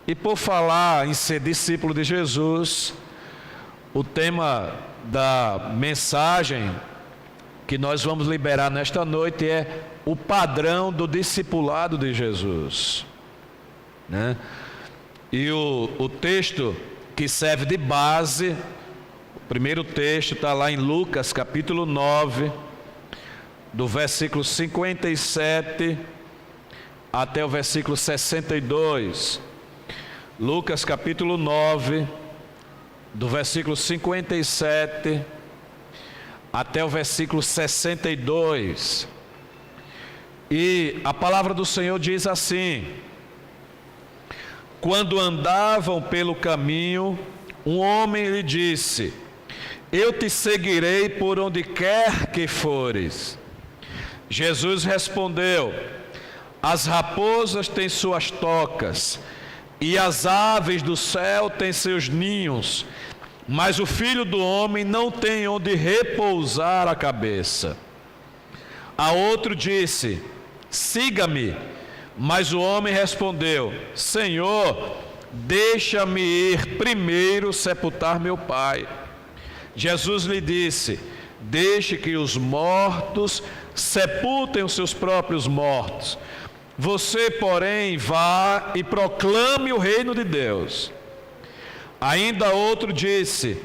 E por falar em ser discípulo de Jesus, o tema da mensagem que nós vamos liberar nesta noite é o padrão do discipulado de Jesus, né? E o texto que serve de base, o primeiro texto está lá em Lucas capítulo 9, do versículo 57 até o versículo 62. Lucas capítulo 9, do versículo 57 até o versículo 62. E a palavra do Senhor diz assim: quando andavam pelo caminho, um homem lhe disse: eu te seguirei por onde quer que fores. Jesus respondeu: as raposas têm suas tocas, e as aves do céu têm seus ninhos, mas o Filho do Homem não tem onde repousar a cabeça. A outro disse: siga-me. Mas o homem respondeu: Senhor, deixa-me ir primeiro sepultar meu pai. Jesus lhe disse: deixe que os mortos sepultem os seus próprios mortos. Você, porém, vá e proclame o reino de Deus. Ainda outro disse: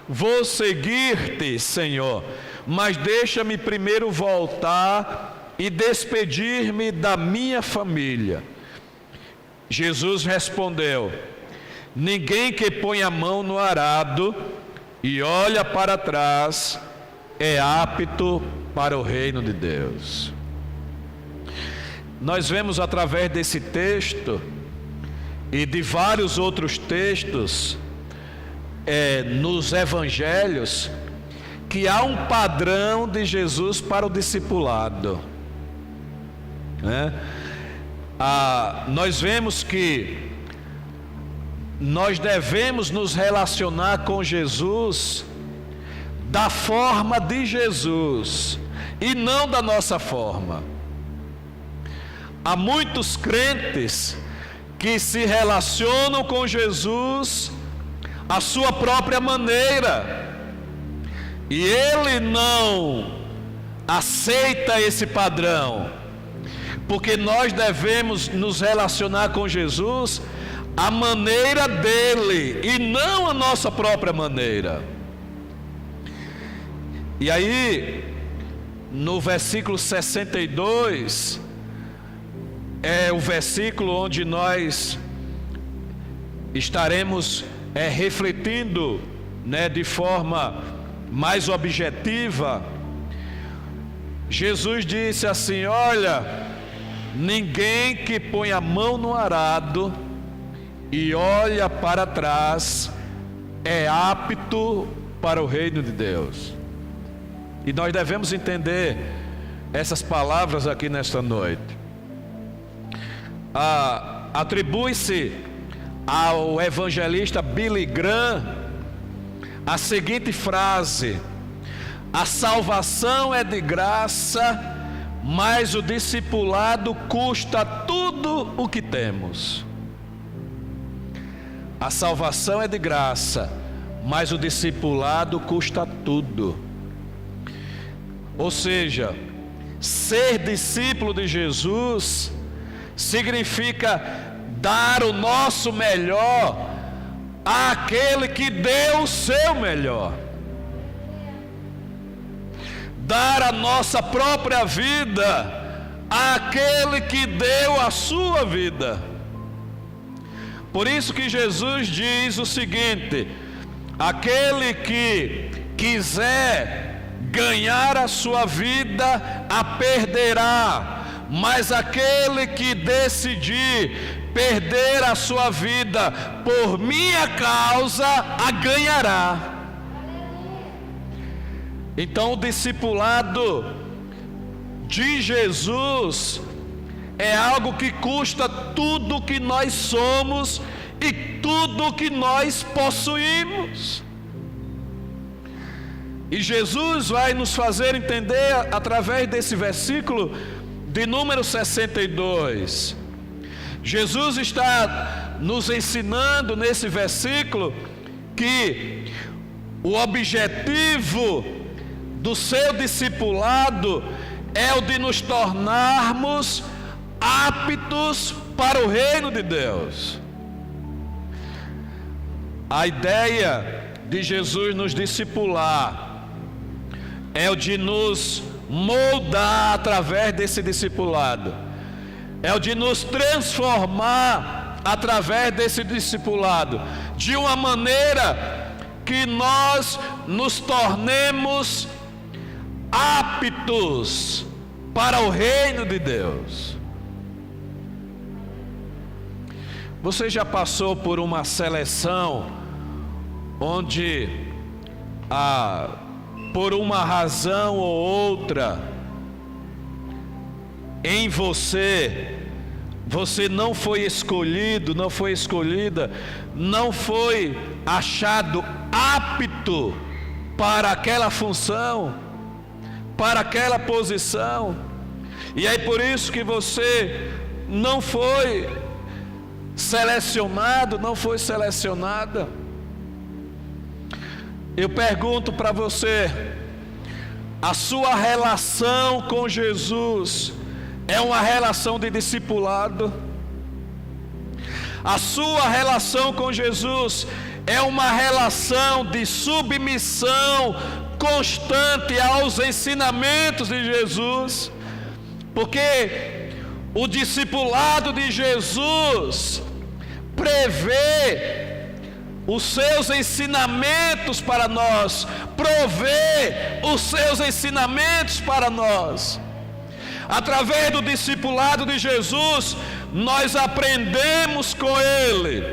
vou seguir-te, Senhor, mas deixa-me primeiro voltar e despedir-me da minha família. Jesus respondeu: ninguém que põe a mão no arado e olha para trás é apto para o reino de Deus. Nós vemos através desse texto e de vários outros textos nos evangelhos que há um padrão de Jesus para o discipulado, né? Nós vemos que nós devemos nos relacionar com Jesus da forma de Jesus e não da nossa forma. Há muitos crentes que se relacionam com Jesus à sua própria maneira, e ele não aceita esse padrão, porque nós devemos nos relacionar com Jesus à maneira dele e não à nossa própria maneira. E aí, no versículo 62, é o versículo onde nós estaremos refletindo, né, de forma mais objetiva. Jesus disse assim: olha, ninguém que põe a mão no arado e olha para trás é apto para o reino de Deus. E nós devemos entender essas palavras aqui nesta noite. Atribui-se ao evangelista Billy Graham a seguinte frase: a salvação é de graça, mas o discipulado custa tudo o que temos. A salvação é de graça, mas o discipulado custa tudo. Ou seja, ser discípulo de Jesus significa dar o nosso melhor àquele que deu o seu melhor, dar a nossa própria vida àquele que deu a sua vida. Por isso que Jesus diz o seguinte: aquele que quiser ganhar a sua vida a perderá, mas aquele que decidir perder a sua vida por minha causa a ganhará. Então o discipulado de Jesus é algo que custa tudo que nós somos e tudo que nós possuímos. E Jesus vai nos fazer entender através desse versículo de número 62. Jesus está nos ensinando nesse versículo que o objetivo do seu discipulado é o de nos tornarmos aptos para o reino de Deus. A ideia de Jesus nos discipular é o de nos moldar através desse discipulado, é o de nos transformar através desse discipulado, de uma maneira que nós nos tornemos aptos para o reino de Deus. Você já passou por uma seleção onde, por uma razão ou outra, em você não foi escolhido, não foi escolhida, não foi achado apto para aquela função, para aquela posição, e é por isso que você não foi selecionado, não foi selecionada. Eu pergunto para você: a sua relação com Jesus é uma relação de discipulado? A sua relação com Jesus é uma relação de submissão constante aos ensinamentos de Jesus? Porque o discipulado de Jesus prevê os seus ensinamentos para nós, provê os seus ensinamentos para nós. Através do discipulado de Jesus, nós aprendemos com Ele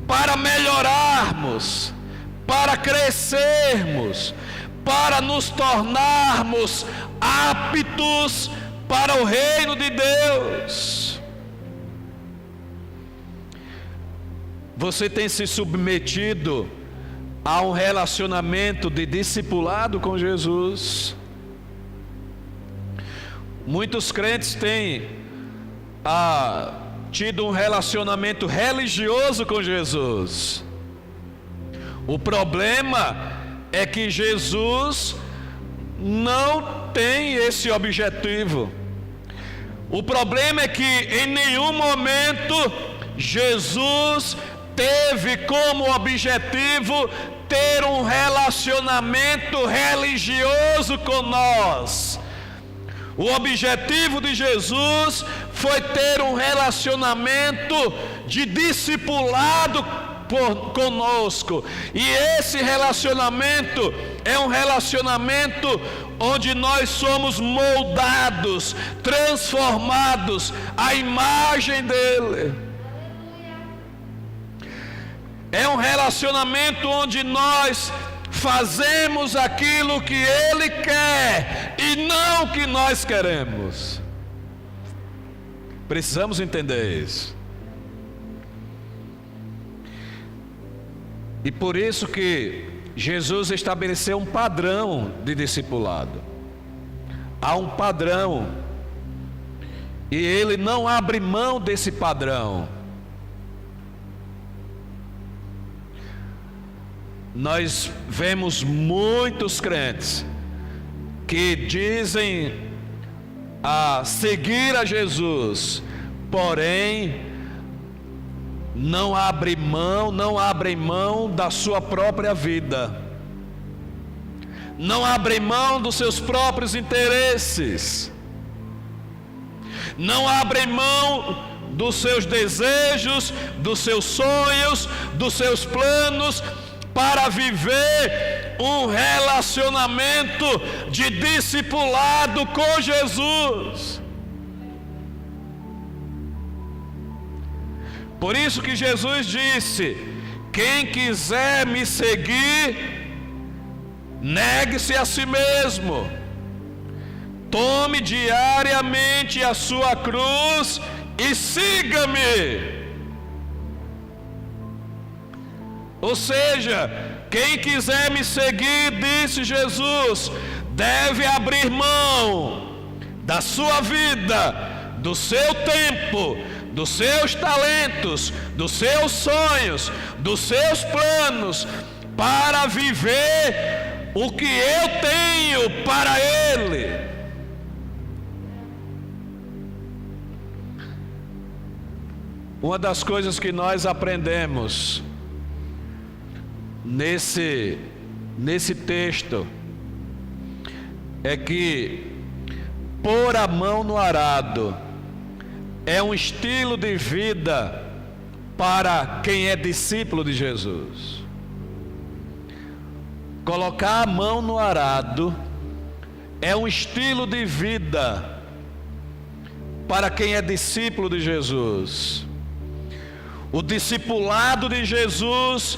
para melhorarmos, para crescermos, para nos tornarmos aptos para o reino de Deus. Você tem se submetido a um relacionamento de discipulado com Jesus? Muitos crentes têm tido um relacionamento religioso com Jesus. O problema é que Jesus não tem esse objetivo. O problema é que em nenhum momento Jesus teve como objetivo ter um relacionamento religioso com nós. O objetivo de Jesus foi ter um relacionamento de discipulado conosco. E esse relacionamento é um relacionamento onde nós somos moldados, transformados à imagem dele. É um relacionamento onde nós fazemos aquilo que Ele quer e não o que nós queremos. Precisamos entender isso. E por isso que Jesus estabeleceu um padrão de discipulado. Há um padrão, e Ele não abre mão desse padrão. Nós vemos muitos crentes que dizem seguir a Jesus, porém não abrem mão da sua própria vida, não abrem mão dos seus próprios interesses, não abrem mão dos seus desejos, dos seus sonhos, dos seus planos, para viver um relacionamento de discipulado com Jesus. Por isso que Jesus disse: quem quiser me seguir, negue-se a si mesmo, tome diariamente a sua cruz e siga-me. Ou seja, quem quiser me seguir, disse Jesus, deve abrir mão da sua vida, do seu tempo, dos seus talentos, dos seus sonhos, dos seus planos, para viver o que eu tenho para ele. Uma das coisas que nós aprendemos nesse texto é que pôr a mão no arado é um estilo de vida para quem é discípulo de Jesus. Colocar a mão no arado é um estilo de vida para quem é discípulo de Jesus. O discipulado de Jesus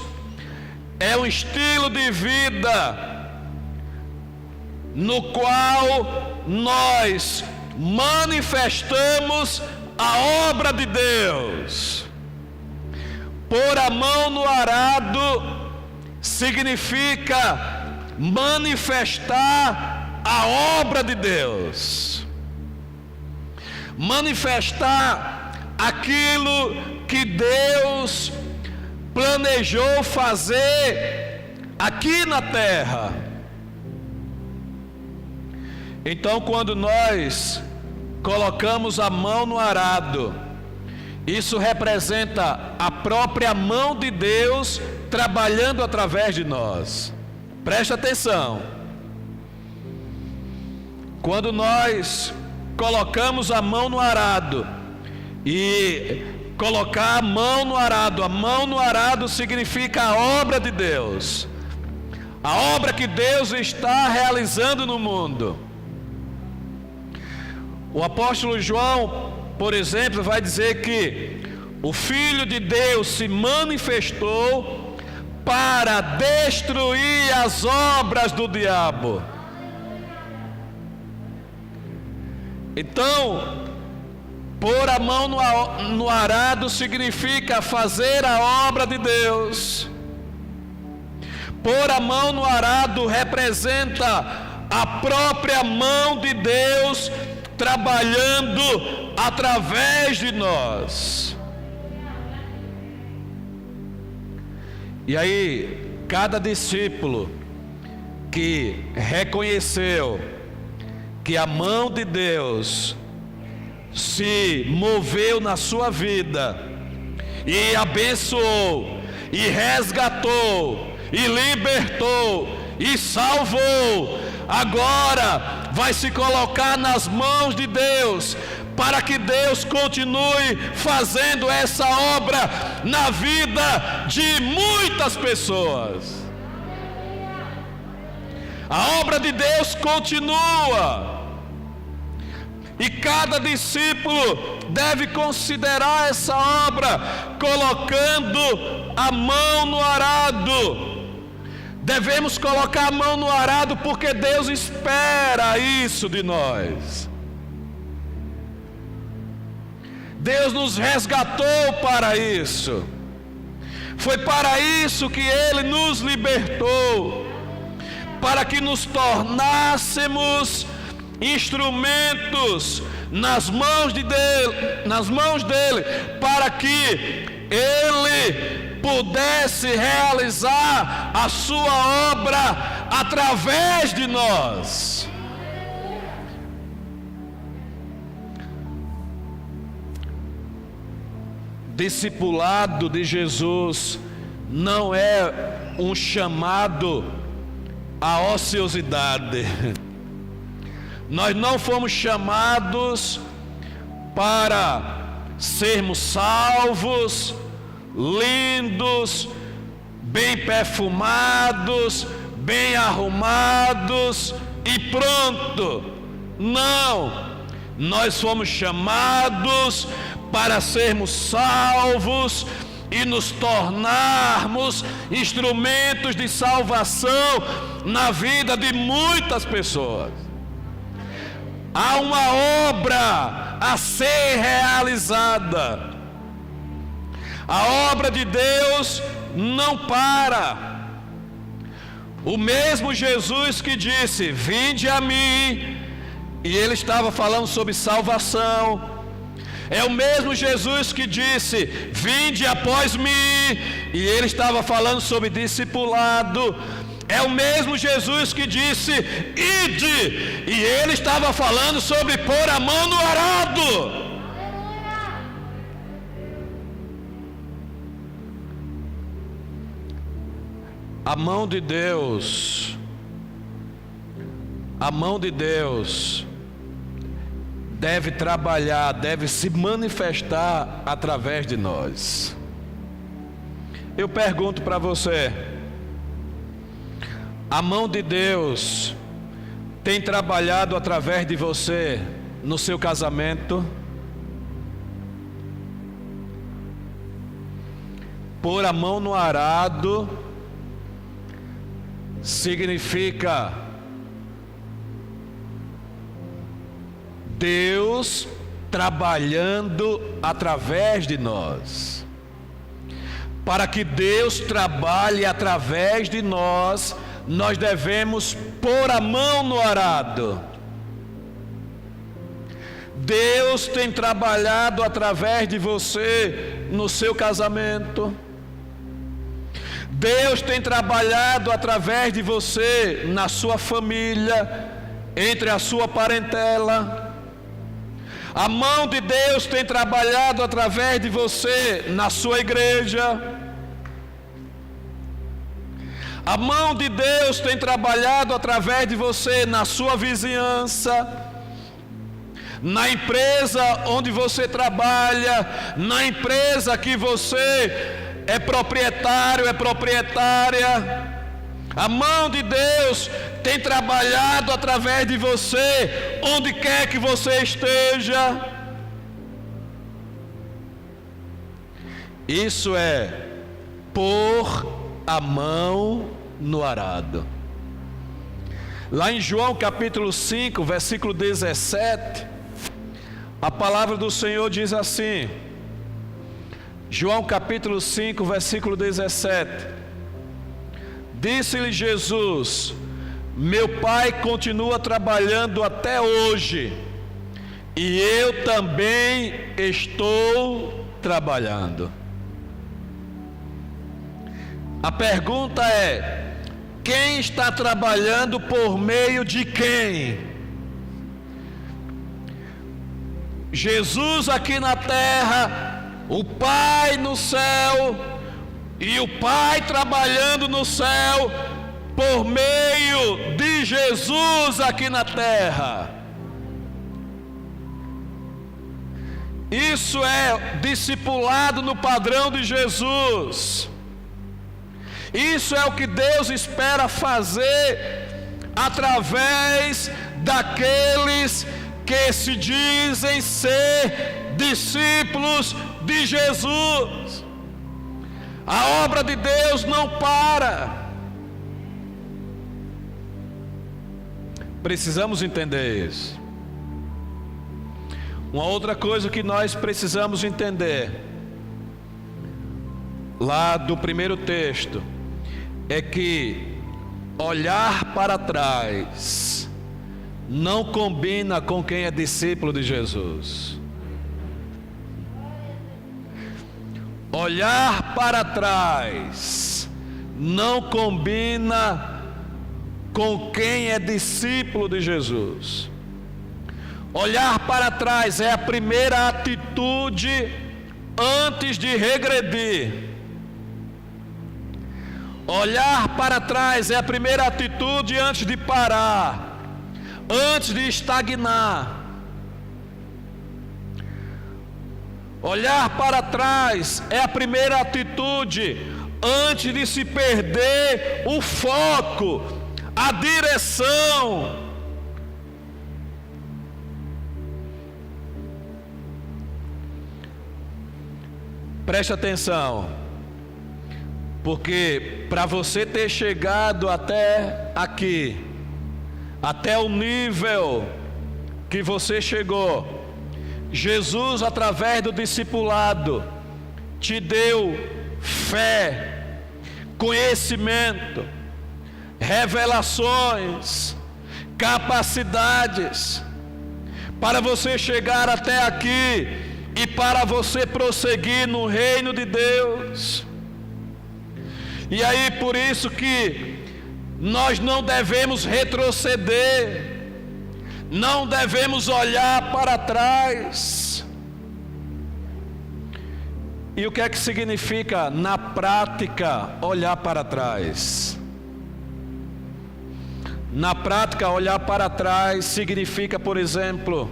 é um estilo de vida no qual nós manifestamos a obra de Deus. Pôr a mão no arado significa manifestar a obra de Deus, manifestar aquilo que Deus planejou fazer aqui na terra. Então, quando nós colocamos a mão no arado, isso representa a própria mão de Deus trabalhando através de nós. Preste atenção. Quando nós colocamos a mão no arado, e colocar a mão no arado significa a obra de Deus, a obra que Deus está realizando no mundo. O apóstolo João, por exemplo, vai dizer que o Filho de Deus se manifestou para destruir as obras do diabo. Então, pôr a mão no arado significa fazer a obra de Deus. Pôr a mão no arado representa a própria mão de Deus trabalhando através de nós. E aí, cada discípulo que reconheceu que a mão de Deus se moveu na sua vida e abençoou, e resgatou, e libertou, e salvou, agora vai se colocar nas mãos de Deus, para que Deus continue fazendo essa obra na vida de muitas pessoas. A obra de Deus continua, e cada discípulo deve considerar essa obra, colocando a mão no arado. Devemos colocar a mão no arado porque Deus espera isso de nós. Deus nos resgatou para isso. Foi para isso que Ele nos libertou, para que nos tornássemos instrumentos nas mãos dele, para que Ele pudesse realizar a sua obra através de nós. Discipulado de Jesus não é um chamado à ociosidade. Nós não fomos chamados para sermos salvos, lindos, bem perfumados, bem arrumados e pronto. Não, nós fomos chamados para sermos salvos e nos tornarmos instrumentos de salvação na vida de muitas pessoas. Há uma obra a ser realizada. A obra de Deus não para. O mesmo Jesus que disse: vinde a mim, e Ele estava falando sobre salvação. É o mesmo Jesus que disse: vinde após mim, e ele estava falando sobre discipulado. É o mesmo Jesus que disse: ide, e ele estava falando sobre pôr a mão no arado. A mão de Deus deve trabalhar, deve se manifestar através de nós. Eu pergunto para você: a mão de Deus tem trabalhado através de você no seu casamento? Pôr a mão no arado significa Deus trabalhando através de nós. Para que Deus trabalhe através de nós, nós devemos pôr a mão no arado. Deus tem trabalhado através de você no seu casamento. Deus tem trabalhado através de você na sua família, entre a sua parentela. A mão de Deus tem trabalhado através de você na sua igreja. A mão de Deus tem trabalhado através de você na sua vizinhança, na empresa onde você trabalha, na empresa que você é proprietário, é proprietária. A mão de Deus tem trabalhado através de você, onde quer que você esteja. Isso é pôr a mão no arado. Lá em João capítulo 5, versículo 17, a palavra do Senhor diz assim. João capítulo 5, versículo 17. Disse-lhe Jesus: meu Pai continua trabalhando até hoje, e eu também estou trabalhando. A pergunta é: quem está trabalhando por meio de quem? Jesus aqui na terra, o Pai no céu, e o Pai trabalhando no céu por meio de Jesus aqui na terra. Isso é discipulado no padrão de Jesus. Isso é o que Deus espera fazer através daqueles que se dizem ser discípulos de Jesus. A obra de Deus não para. Precisamos entender isso. Uma outra coisa que nós precisamos entender, lá do primeiro texto, é que olhar para trás não combina com quem é discípulo de Jesus. Olhar para trás não combina com quem é discípulo de Jesus. Olhar para trás é a primeira atitude antes de regredir. Olhar para trás é a primeira atitude antes de parar, antes de estagnar. Olhar para trás é a primeira atitude antes de se perder o foco, a direção. Preste atenção, porque para você ter chegado até aqui, até o nível que você chegou, Jesus, através do discipulado, te deu fé, conhecimento, revelações, capacidades. Para você chegar até aqui, e para você prosseguir no reino de Deus. E aí, por isso que nós não devemos retroceder, não devemos olhar para trás. E o que é que significa, na prática, olhar para trás? Na prática, olhar para trás significa, por exemplo,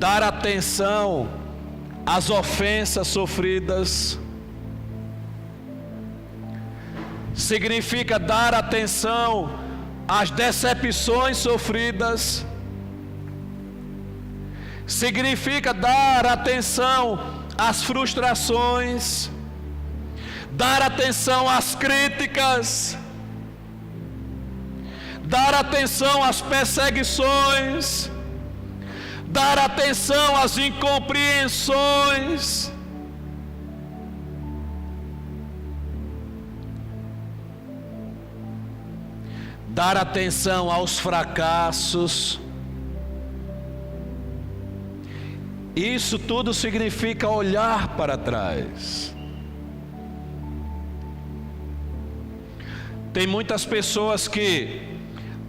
dar atenção às ofensas sofridas. Significa dar atenção às decepções sofridas. Significa dar atenção às frustrações, dar atenção às críticas, dar atenção às perseguições, dar atenção às incompreensões. Dar atenção aos fracassos. Isso tudo significa olhar para trás. Tem muitas pessoas que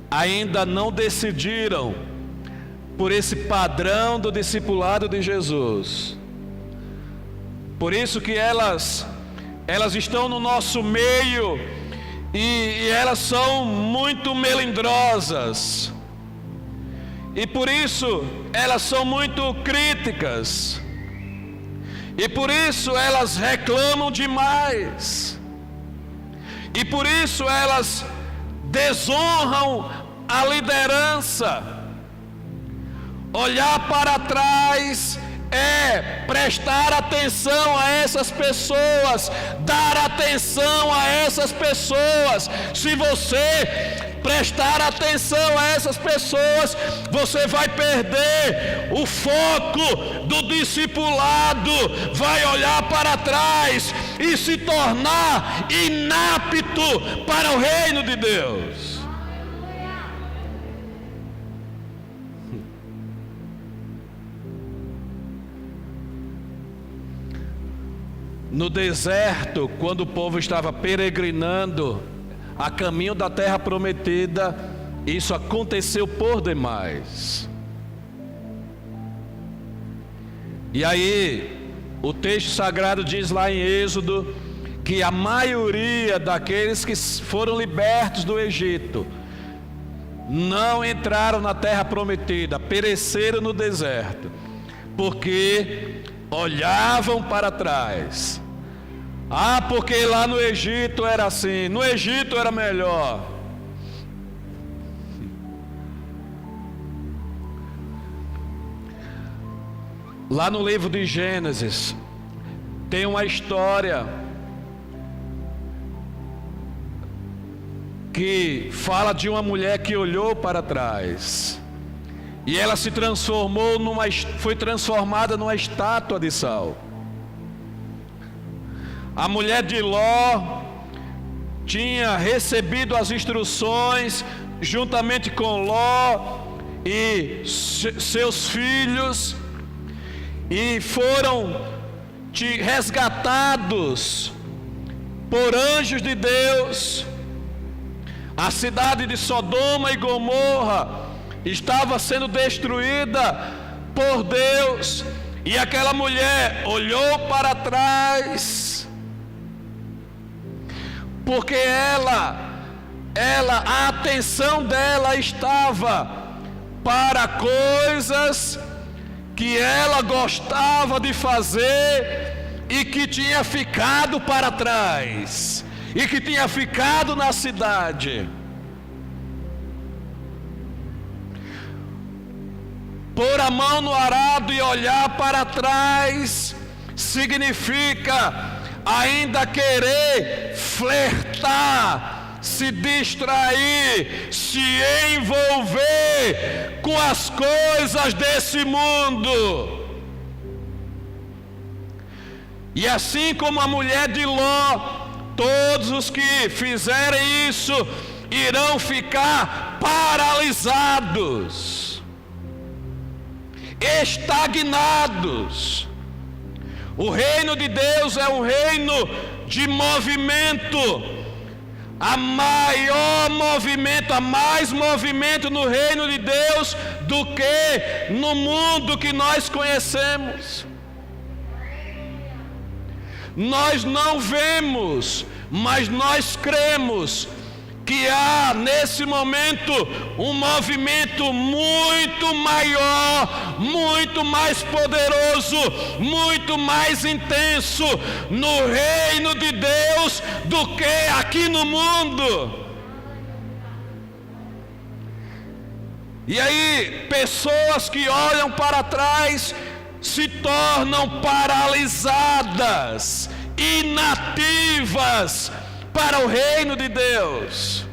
ainda não decidiram por esse padrão do discipulado de Jesus. Por isso que elas estão no nosso meio e elas são muito melindrosas. E por isso elas são muito críticas. E por isso elas reclamam demais. E por isso elas desonram a liderança. Olhar para trás é prestar atenção a essas pessoas, dar atenção a essas pessoas. Se você prestar atenção a essas pessoas, você vai perder o foco do discipulado, vai olhar para trás e se tornar inapto para o reino de Deus. No deserto, quando o povo estava peregrinando a caminho da terra prometida, isso aconteceu por demais. E aí, o texto sagrado diz lá em Êxodo que a maioria daqueles que foram libertos do Egito não entraram na terra prometida, pereceram no deserto, porque olhavam para trás. Ah, porque lá no Egito era assim, no Egito era melhor. Lá no livro de Gênesis tem uma história que fala de uma mulher que olhou para trás e ela se transformou foi transformada numa estátua de sal. A mulher de Ló tinha recebido as instruções juntamente com Ló e seus filhos, e foram resgatados por anjos de Deus. A cidade de Sodoma e Gomorra estava sendo destruída por Deus, e aquela mulher olhou para trás, porque a atenção dela estava para coisas que ela gostava de fazer e que tinha ficado para trás, e que tinha ficado na cidade. Pôr a mão no arado e olhar para trás significa ainda querer flertar, se distrair, se envolver com as coisas desse mundo. E assim como a mulher de Ló, todos os que fizerem isso irão ficar paralisados. estagnados. O reino de Deus é um reino de movimento. Há mais movimento no reino de Deus do que no mundo que nós conhecemos. Nós não vemos, mas nós cremos que há nesse momento um movimento muito maior, muito mais poderoso, muito mais intenso no reino de Deus do que aqui no mundo. E aí, pessoas que olham para trás se tornam paralisadas, inativas para o reino de Deus.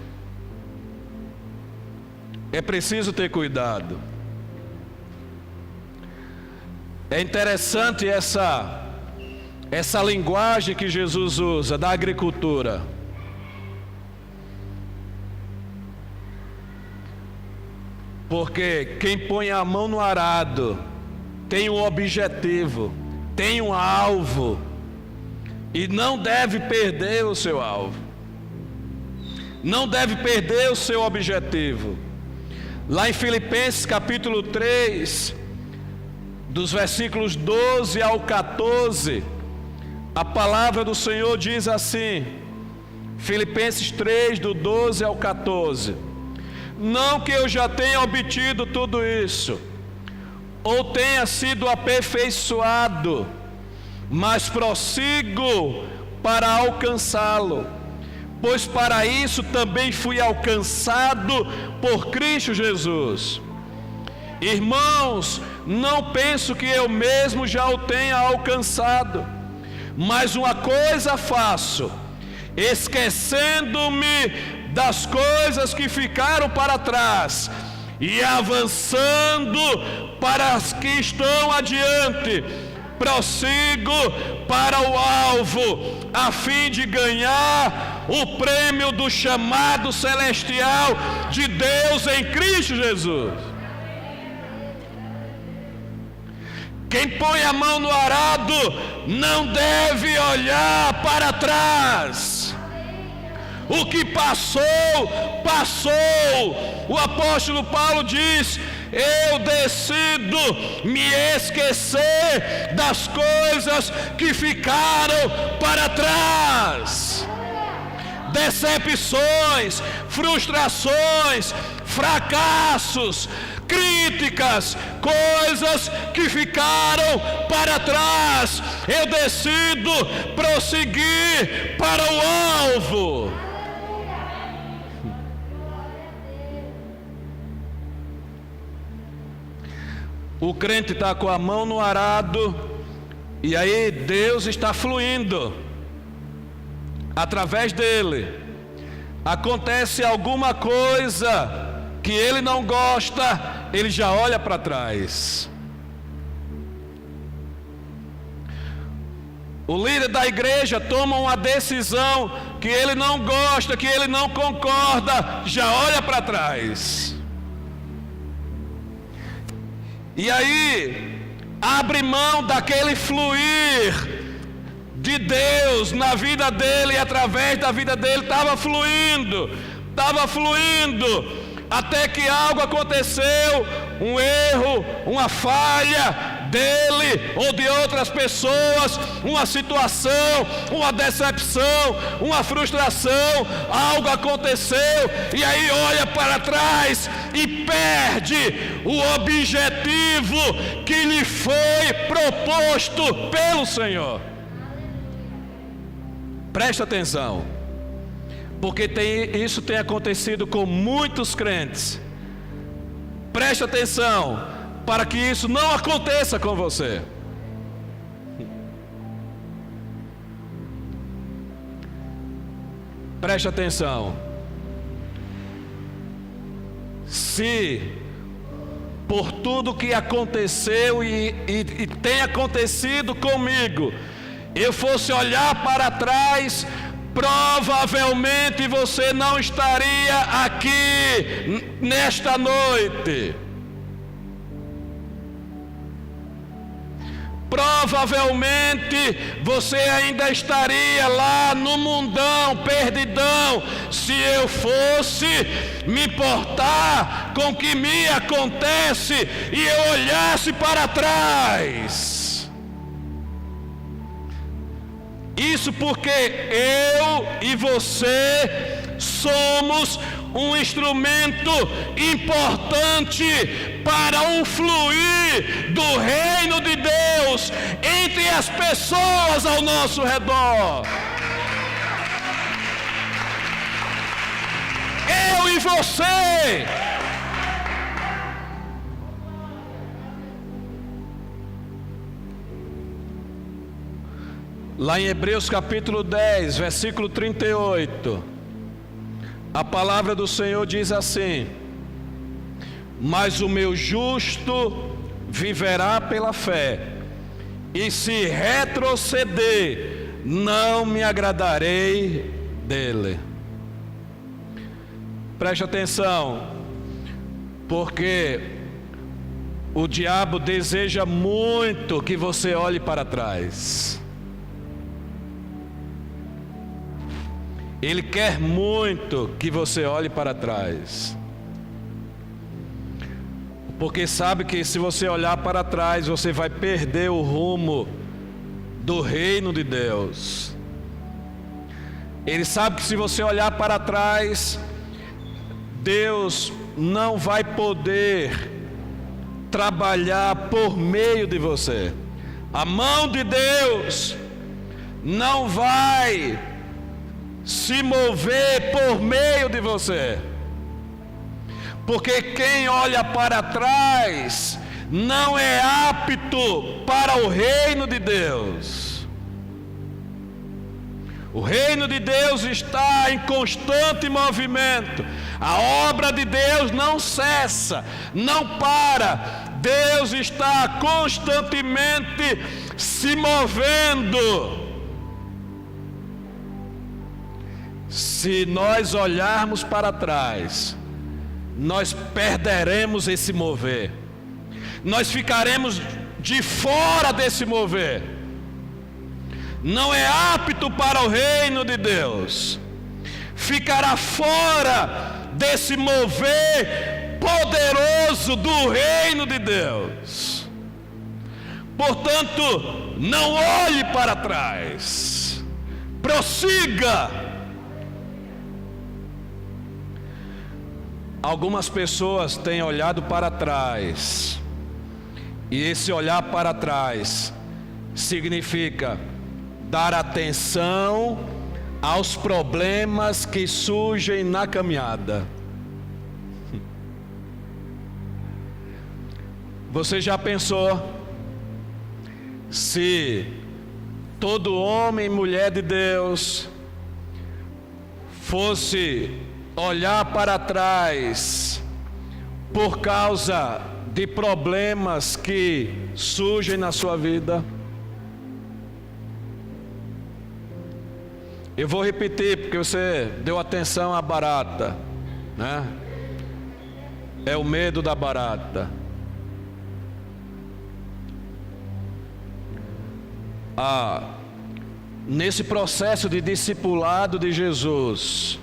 É preciso ter cuidado. É interessante essa linguagem que Jesus usa da agricultura. Porque quem põe a mão no arado tem um objetivo, tem um alvo, e não deve perder o seu alvo, não deve perder o seu objetivo. Lá em Filipenses capítulo 3, dos versículos 12 ao 14, a palavra do Senhor diz assim, Filipenses 3, do 12 ao 14: não que eu já tenha obtido tudo isso, ou tenha sido aperfeiçoado, mas prossigo para alcançá-lo, pois para isso também fui alcançado por Cristo Jesus. Irmãos, não penso que eu mesmo já o tenha alcançado, mas uma coisa faço, esquecendo-me das coisas que ficaram para trás e avançando para as que estão adiante, prossigo para o alvo, a fim de ganhar o prêmio do chamado celestial de Deus em Cristo Jesus. Quem põe a mão no arado não deve olhar para trás. O que passou, passou. O apóstolo Paulo diz: eu decido me esquecer das coisas que ficaram para trás. Decepções, frustrações, fracassos, críticas, coisas que ficaram para trás. Eu decido prosseguir para o alvo. O crente está com a mão no arado, e aí Deus está fluindo através dele. Acontece alguma coisa que ele não gosta, ele já olha para trás. O líder da igreja toma uma decisão que ele não gosta, que ele não concorda, já olha para trás. E aí, abre mão daquele fluir de Deus na vida dele, e através da vida dele estava fluindo, até que algo aconteceu, um erro, uma falha dele ou de outras pessoas, uma situação, uma decepção, uma frustração, algo aconteceu, e aí olha para trás e perde o objetivo que lhe foi proposto pelo Senhor. Presta atenção, porque isso tem acontecido com muitos crentes. Preste atenção, para que isso não aconteça com você. Preste atenção. Se por tudo que aconteceu e tem acontecido comigo, eu fosse olhar para trás, provavelmente você não estaria aqui nesta noite. provavelmente você ainda estaria lá no mundão, perdidão, se eu fosse me importar com o que me acontece e eu olhasse para trás. Isso porque eu e você somos um instrumento importante para o fluir do reino de Deus entre as pessoas ao nosso redor. Eu e você. Lá em Hebreus capítulo 10, versículo 38, a palavra do Senhor diz assim: mas o meu justo viverá pela fé, e se retroceder, não me agradarei dele. Preste atenção, porque o diabo deseja muito que você olhe para trás. Ele quer muito que você olhe para trás, porque sabe que se você olhar para trás, você vai perder o rumo do reino de Deus. Ele sabe que se você olhar para trás, Deus não vai poder trabalhar por meio de você. A mão de Deus não vai se mover por meio de você, porque quem olha para trás não é apto para o reino de Deus. O reino de Deus está em constante movimento. A obra de Deus não cessa, não para. Deus está constantemente se movendo. Se nós olharmos para trás, nós perderemos esse mover. Nós ficaremos de fora desse mover. Não é apto para o reino de Deus. Ficará fora desse mover poderoso do reino de Deus. Portanto, não olhe para trás. Prossiga. Algumas pessoas têm olhado para trás, e esse olhar para trás significa dar atenção aos problemas que surgem na caminhada. Você já pensou se todo homem e mulher de Deus fosse olhar para trás por causa de problemas que surgem na sua vida? Eu vou repetir porque você deu atenção à barata, né? É o medo da barata. Nesse processo de discipulado de Jesus,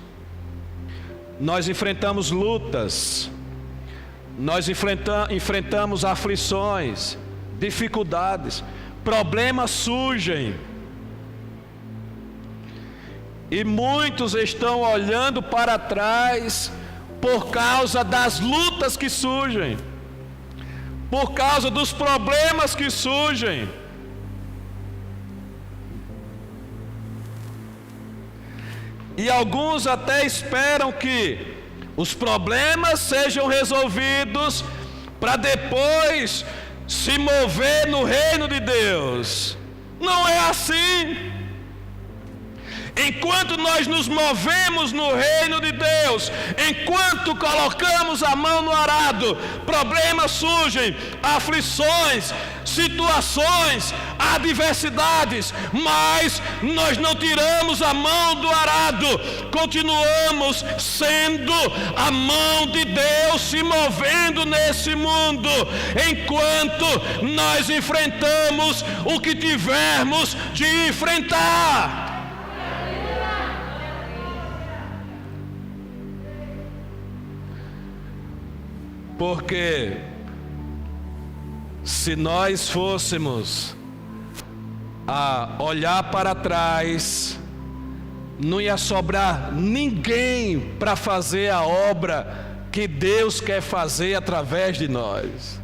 nós enfrentamos lutas, nós enfrentamos aflições, dificuldades, problemas surgem, e muitos estão olhando para trás por causa das lutas que surgem, por causa dos problemas que surgem. E alguns até esperam que os problemas sejam resolvidos para depois se mover no reino de Deus. Não é assim. Enquanto nós nos movemos no reino de Deus, enquanto colocamos a mão no arado, problemas surgem, aflições, situações, adversidades, mas nós não tiramos a mão do arado, continuamos sendo a mão de Deus se movendo nesse mundo, enquanto nós enfrentamos o que tivermos de enfrentar. Porque se nós fôssemos a olhar para trás, não ia sobrar ninguém para fazer a obra que Deus quer fazer através de nós.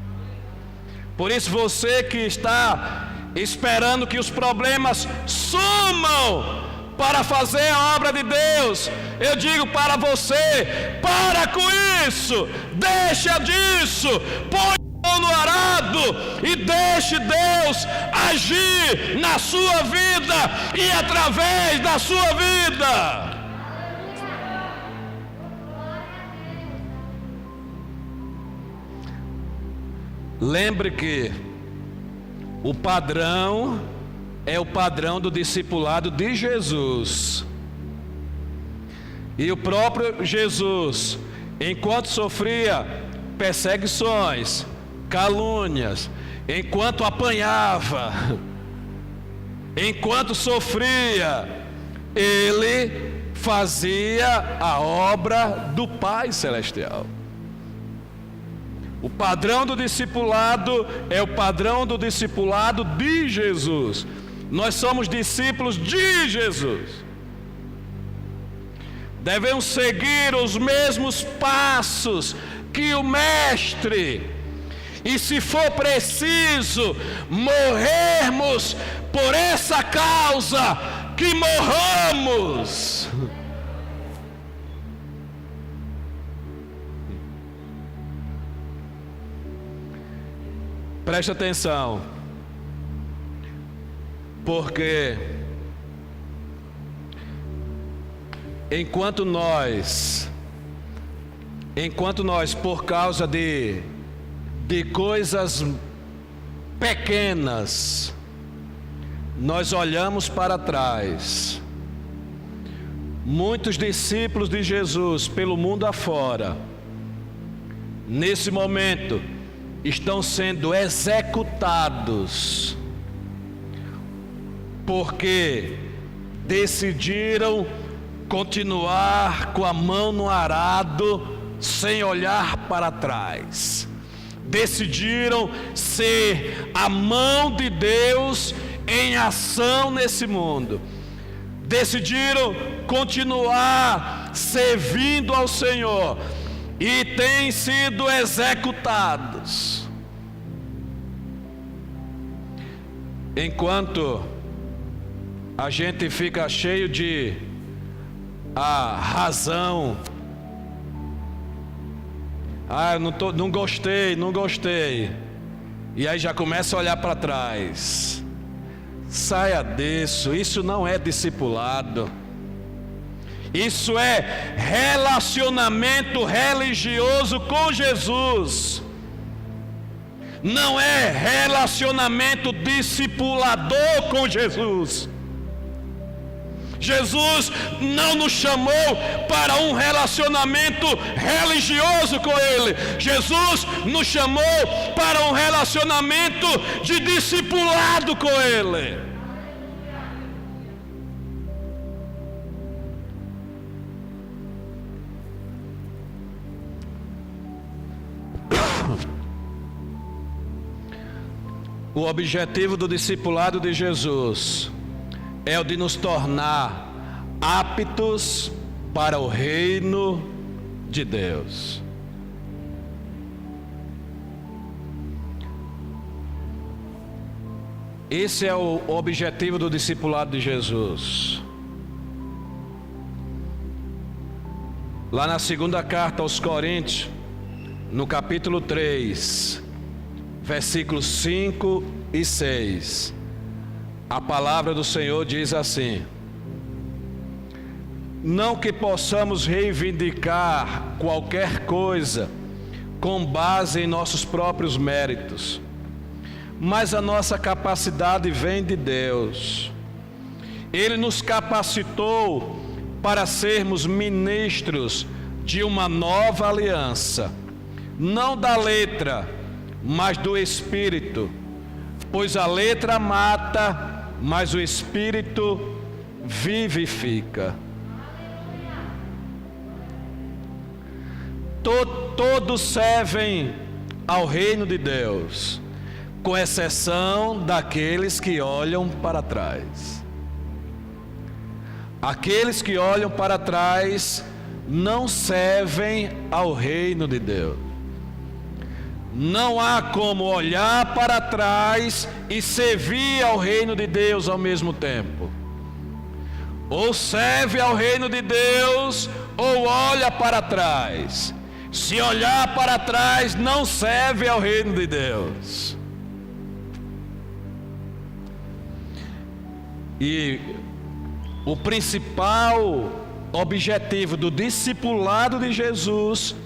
Por isso, você que está esperando que os problemas sumam para fazer a obra de Deus, eu digo para você: para com isso, deixa disso, põe a mão no arado e deixe Deus agir na sua vida e através da sua vida. Lembre que o padrão é o padrão do discipulado de Jesus. E o próprio Jesus, enquanto sofria perseguições, calúnias, enquanto apanhava, enquanto sofria, ele fazia a obra do Pai Celestial. O padrão do discipulado é o padrão do discipulado de Jesus. Nós somos discípulos de Jesus. Devemos seguir os mesmos passos que o Mestre. E se for preciso morrermos por essa causa, que morramos. Preste atenção, porque enquanto nós, por causa de coisas pequenas, nós olhamos para trás, muitos discípulos de Jesus pelo mundo afora, nesse momento, estão sendo executados, porque decidiram continuar com a mão no arado, sem olhar para trás. Decidiram ser a mão de Deus em ação nesse mundo. Decidiram continuar servindo ao Senhor. E têm sido executados. Enquanto a gente fica cheio de razão. Eu não gostei. E aí já começa a olhar para trás. Saia disso, isso não é discipulado. Isso é relacionamento religioso com Jesus. Não é relacionamento discipulador com Jesus. Jesus não nos chamou para um relacionamento religioso com Ele. Jesus nos chamou para um relacionamento de discipulado com Ele. O objetivo do discipulado de Jesus é o de nos tornar aptos para o reino de Deus. Esse é o objetivo do discipulado de Jesus. Lá na segunda carta aos Coríntios, no capítulo 3, versículos 5 e 6, a palavra do Senhor diz assim: Não que possamos reivindicar qualquer coisa com base em nossos próprios méritos, mas a nossa capacidade vem de Deus. Ele nos capacitou para sermos ministros de uma nova aliança, não da letra, mas do Espírito, pois a letra mata, mas o Espírito vivifica. Todos servem ao reino de Deus, com exceção daqueles que olham para trás. Aqueles que olham para trás não servem ao reino de Deus. Não há como olhar para trás e servir ao reino de Deus ao mesmo tempo. Ou serve ao reino de Deus, ou olha para trás. Se olhar para trás, não serve ao reino de Deus. E o principal objetivo do discipulado de Jesus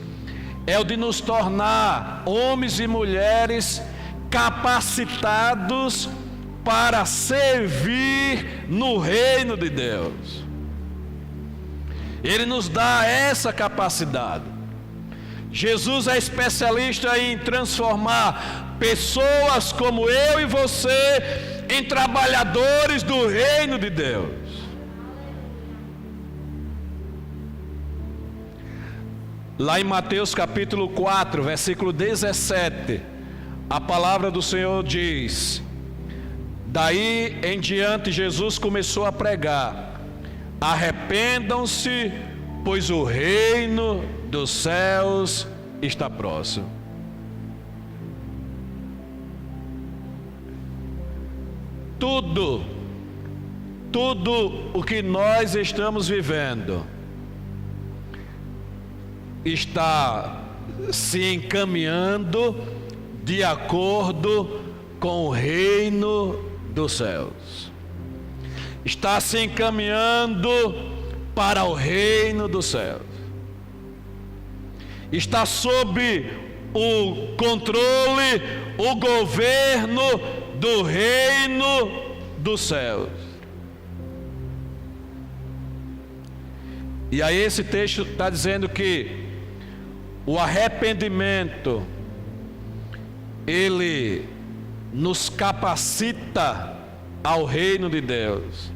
é o de nos tornar homens e mulheres capacitados para servir no reino de Deus. Ele nos dá essa capacidade. Jesus é especialista em transformar pessoas como eu e você em trabalhadores do reino de Deus. Lá em Mateus capítulo 4, versículo 17, a palavra do Senhor diz: daí em diante Jesus começou a pregar: arrependam-se, pois o reino dos céus está próximo. Tudo o que nós estamos vivendo está se encaminhando de acordo com o reino dos céus. Está se encaminhando para o reino dos céus. Está sob o controle, o governo do reino dos céus. E aí esse texto está dizendo que o arrependimento, ele nos capacita ao reino de Deus.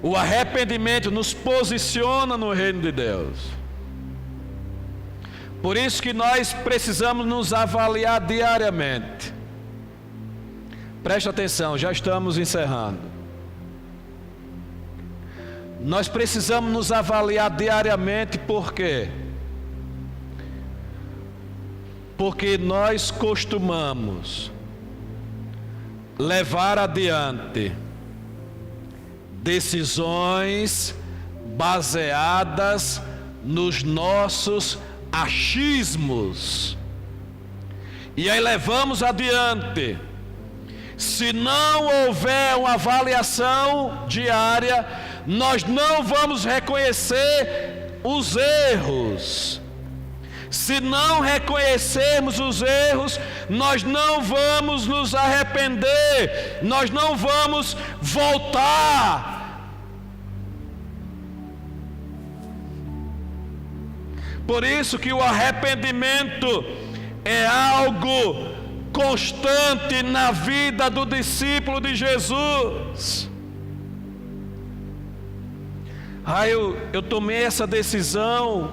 O arrependimento nos posiciona no reino de Deus. Por isso que nós precisamos nos avaliar diariamente. Preste atenção, já estamos encerrando. Nós precisamos nos avaliar diariamente, por quê? Porque nós costumamos levar adiante decisões baseadas nos nossos achismos. E aí levamos adiante. Se não houver uma avaliação diária, nós não vamos reconhecer os erros. Se não reconhecermos os erros, nós não vamos nos arrepender, nós não vamos voltar. Por isso que o arrependimento é algo constante na vida do discípulo de Jesus. Eu tomei essa decisão,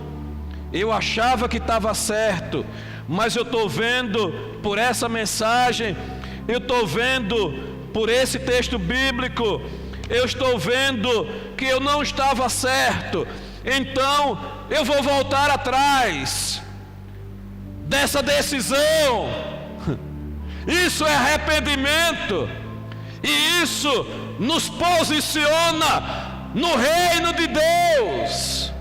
eu achava que estava certo, mas eu estou vendo por essa mensagem, eu estou vendo por esse texto bíblico, eu estou vendo que eu não estava certo, então eu vou voltar atrás dessa decisão. Isso é arrependimento, e isso nos posiciona no reino de Deus,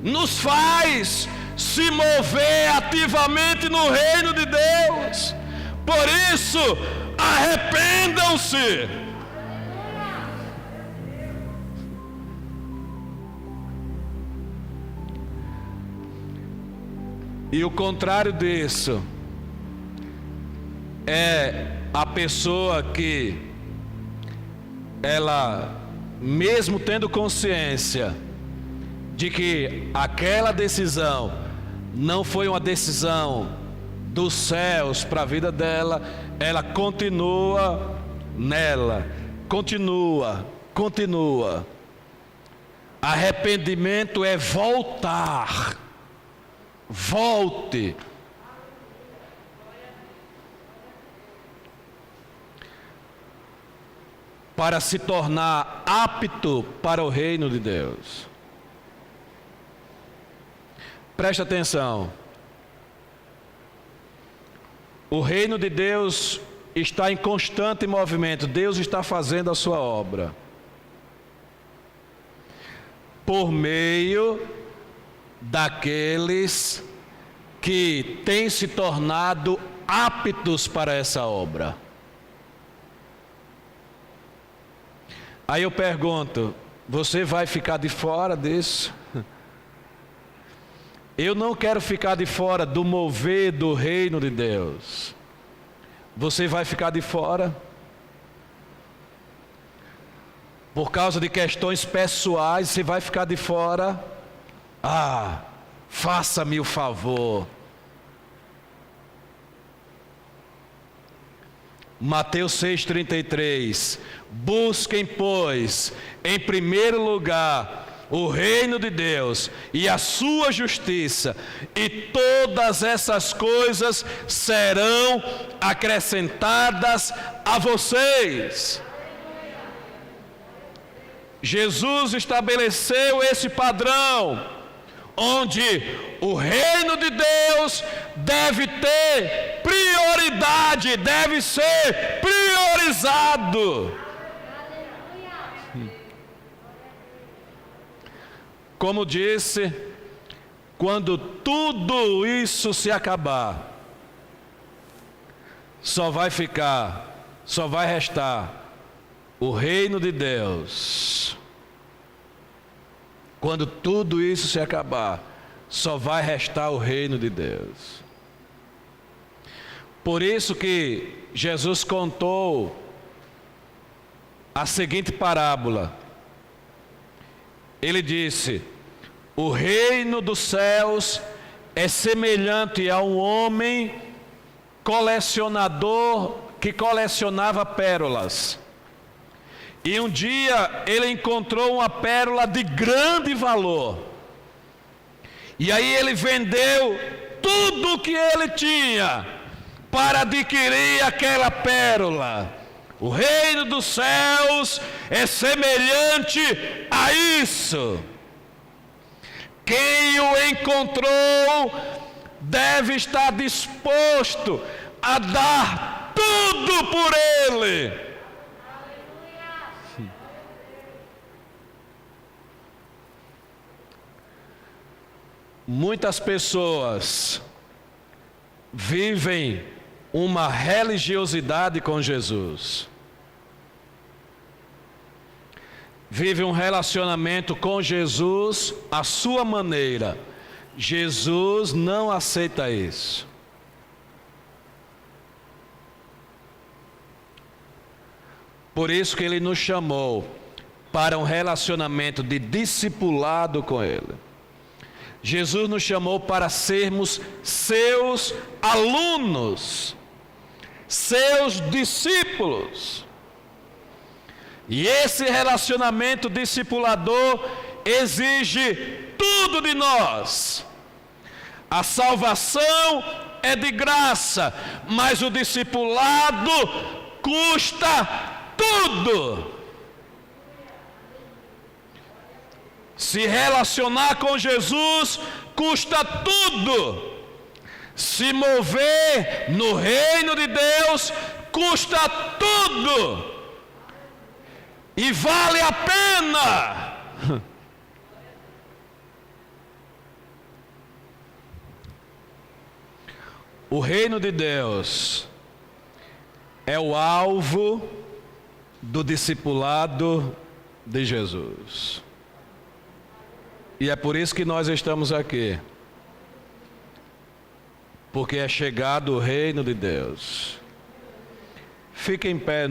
nos faz se mover ativamente no reino de Deus. Por isso, arrependam-se. E o contrário disso é a pessoa que ela, mesmo tendo consciência de que aquela decisão não foi uma decisão dos céus para a vida dela, ela continua nela, continua. Arrependimento é voltar. Volte. Para se tornar apto para o reino de Deus. Preste atenção. O reino de Deus está em constante movimento. Deus está fazendo a sua obra. Por meio daqueles que têm se tornado aptos para essa obra. Aí eu pergunto, você vai ficar de fora disso? Eu não quero ficar de fora do mover do reino de Deus. Você vai ficar de fora? Por causa de questões pessoais, você vai ficar de fora? Ah, faça-me o favor. Mateus 6,33. Busquem, pois, em primeiro lugar o reino de Deus e a sua justiça, e todas essas coisas serão acrescentadas a vocês. Jesus estabeleceu esse padrão, onde o reino de Deus deve ter prioridade, deve ser priorizado. Como disse, quando tudo isso se acabar, só vai restar o reino de Deus. Quando tudo isso se acabar, só vai restar o reino de Deus. Por isso que Jesus contou a seguinte parábola. Ele disse: o reino dos céus é semelhante a um homem colecionador que colecionava pérolas. E um dia ele encontrou uma pérola de grande valor. E aí ele vendeu tudo o que ele tinha para adquirir aquela pérola. O reino dos céus é semelhante a isso. Quem o encontrou deve estar disposto a dar tudo por ele. Muitas pessoas vivem uma religiosidade com Jesus. Vivem um relacionamento com Jesus à sua maneira. Jesus não aceita isso. Por isso que ele nos chamou para um relacionamento de discipulado com ele. Jesus nos chamou para sermos seus alunos, seus discípulos. E esse relacionamento discipulador exige tudo de nós. A salvação é de graça, mas o discipulado custa tudo. Se relacionar com Jesus custa tudo. Se mover no reino de Deus custa tudo. E vale a pena. O reino de Deus é o alvo do discipulado de Jesus. E é por isso que nós estamos aqui. porque é chegado o reino de Deus. Fique em pé.